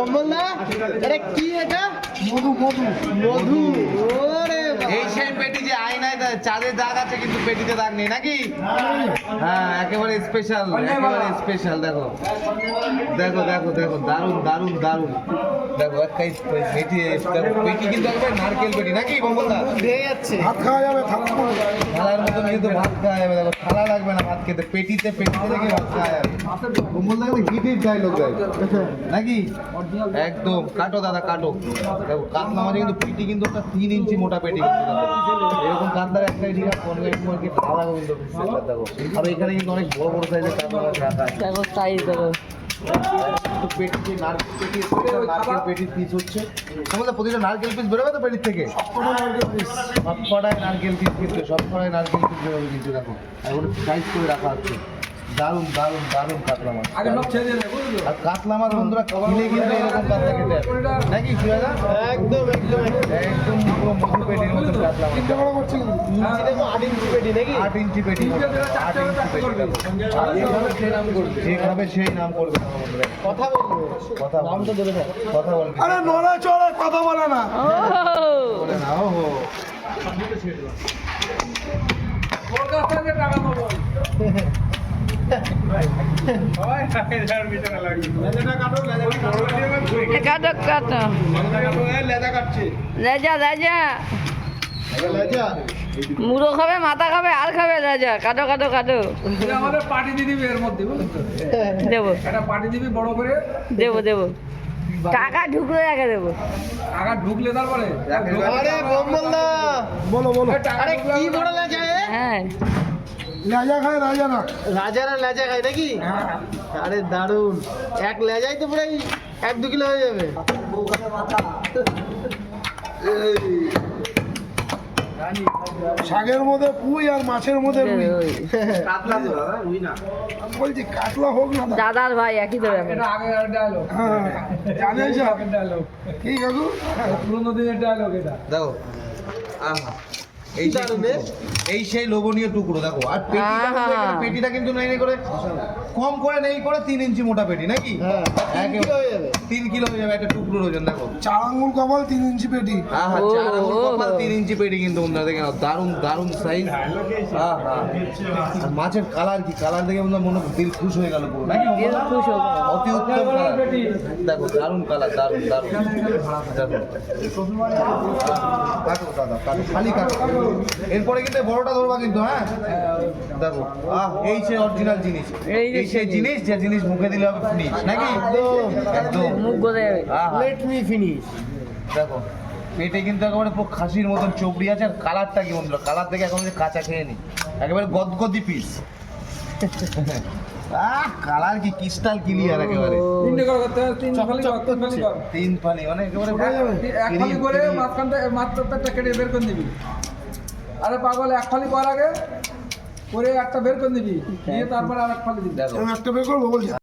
Bumble না, এটা কি? এটা মধু মধু মধু। ওরে এই সেই পেটি যে আয়নায় চাঁদে দাগ আছে কিন্তু পেটিতে দাগ নেই নাকি? হ্যাঁ, একেবারে স্পেশাল, একেবারে স্পেশাল। দেখো দেখো দেখো দেখো, দারুণ দারুণ দারুণ। দেখো একটাই পেটি, পেটি কিন্তু একবারে নারকেল পেটি নাকি বম্বলদা? ভেঙে যাচ্ছে, ভাত খাওয়া যাবে, থালার মতন কিন্তু ভাত খাওয়া যাবে। দেখো থালা লাগবে না ভাত খেতে, পেটিতে পেটিতে রেখে ভাত খাওয়া যাবে। বম্বলদা কিন্তু হিটের ডায়লগ দেয় নাকি? একদম কাটো দাদা কাটো। দেখো কাতলা মাঝে কিন্তু পেটি কিন্তু একটা 3 ইঞ্চি মোটা পেটি কিন্তু দেখো। এরকম কাতলার একটাই ঠিক আছে, অনলাইন মার্কেট আলাদা কিন্তু দেখো। আর এখানে কিন্তু অনেক বড় বড় সাইজের কাতলা মাছ রাখা আছে। দেখো সাইজ দেখো। পেটি নারকেল পেটি, নারকেল পেটির পিস হচ্ছে। তোমাদের প্রতিটা নারকেল পিস বেরোবে তো পেটির থেকে? সব কটায় নারকেল পিস কিন্তু, সব কটায় নারকেল পিস বেরোবে কিন্তু। দেখো এখন সাইজ করে রাখা হচ্ছে। দারুণ দারুণ দারুণ কাতলা মাছ। আর কাতলা মাছ বন্ধুরা কিনে কিন্তু এরকম কাতলা খেতে হবে নাকি? কি দাদা? একদম একদম একদম পুরো মধু পেটির মতো কাতলা মাছ। ইঞ্চি দেখো, 8 ইঞ্চি পেটি নাকি? 8 ইঞ্চি পেটি, 8 ইঞ্চি পেটি। আর যেভাবে সেই নাম করবে, যেভাবে সেই নাম করবে বন্ধুরা। কথা বলবো, কথা নাম তো ধরে থাক। কথা বলবি। আরে নড়া চড়া কথা বলে না। বলে না ওহো। কাটো কাটো, রাজা রাজা লেজা মুড়ো খাবে, মাথা খাবে, আর খাবে রাজা। কাটো কাটো কাটো, আমাদের পার্টি দিয়ে দিবি এর মধ্যে, বুঝলি তো? দেবো একটা পার্টি দিবি বড় করে, দেবো দেবো, টাকা ঢুকলে রেখে দেবো। টাকা ঢুকলে তারপরে আরে বম্বল না, বলো বলো। আরে কি বড় লেজা এ? হ্যাঁ, রাজা খায় রাজা না। রাজারা লেজা খায় নাকি? আরে দারুন, এক লেজাই তো প্রায় 1-2 কিলো হয়ে যাবে। শাকের মধ্যে পুঁই আর মাছের মধ্যে রুই। ওই আমি বলছি কাতলা হোক না। দাদার ভাই একই তো ব্যাপার। এটা আগে ডায়লগ, হ্যাঁ জানিস আগের ডায়লগ, কি কাকু? পুরোনো দিনের ডায়লগ এটা। দেখো আহা, এই সেই দারুণ রে। এই সেই লোভনীয় টুকরো দেখো। আর পেটিটা কিন্তু আহা। এখানে পেটিটা কিন্তু নেই করে কম করে নেই করে 3 ইঞ্চি মোটা পেটি নাকি? হ্যাঁ, 3 কিলো হয়ে যাবে। 3 কিলো হয়ে যাবে একটা টুকরোর ওজন। দেখো 4 আঙ্গুল কপাল 3 ইঞ্চি পেটি। আহা, ও, 4 আঙুল ও, কপাল ও। 3 ইঞ্চি পেটি কিন্তু বন্ধুরা দেখে নাও। দারুণ দারুণ সাইজ। আহা, আর মাছের কালার কি, কালার দেখে বন্ধুরা মনে দিল খুশ হয়ে গেল পুরো নাকি? দিল খুশ হবে। অতি উত্তম কালার। দেখো দারুণ কালার, দারুণ দারুণ। দেখো কাটো দাদা কাটো, খালি কাটো। এরপরে কিন্তু বড়টা ধরবা কিন্তু। হ্যাঁ দেখো এই সেই অরিজিনাল জিনিস, এই যে এই সেই জিনিস যে জিনিস মুখে দিলে হবে ফিনিশ নাকি? একদম মুখ গলে যাবে। আহা, লেট মি ফিনিশ। দেখো পেটে কিন্তু একেবারে পুরো খাসির মতন চবড়ি আছে। আর কালারটা কি বন্ধুরা, কালার দেখে এখন কাঁচা খেয়ে নি, একেবারে গদগদি পিস। কালার কি ক্রিস্টাল ক্লিয়ার একেবারে। তিনটে কর করতে হবে, তিন ফালি কর, তিন ফালি কর। 3 ফালি মানে একেবারে এক ফালি করে মাঝখান থেকে মাত্রটা কেটে বের করে দিবি। আরে পাগল, এক ফালি কর আগে, করে একটা বের করে দিবি, দিয়ে তারপরে আর এক ফালি দিবি। দেখো আমি একটা বের করবো বলছি।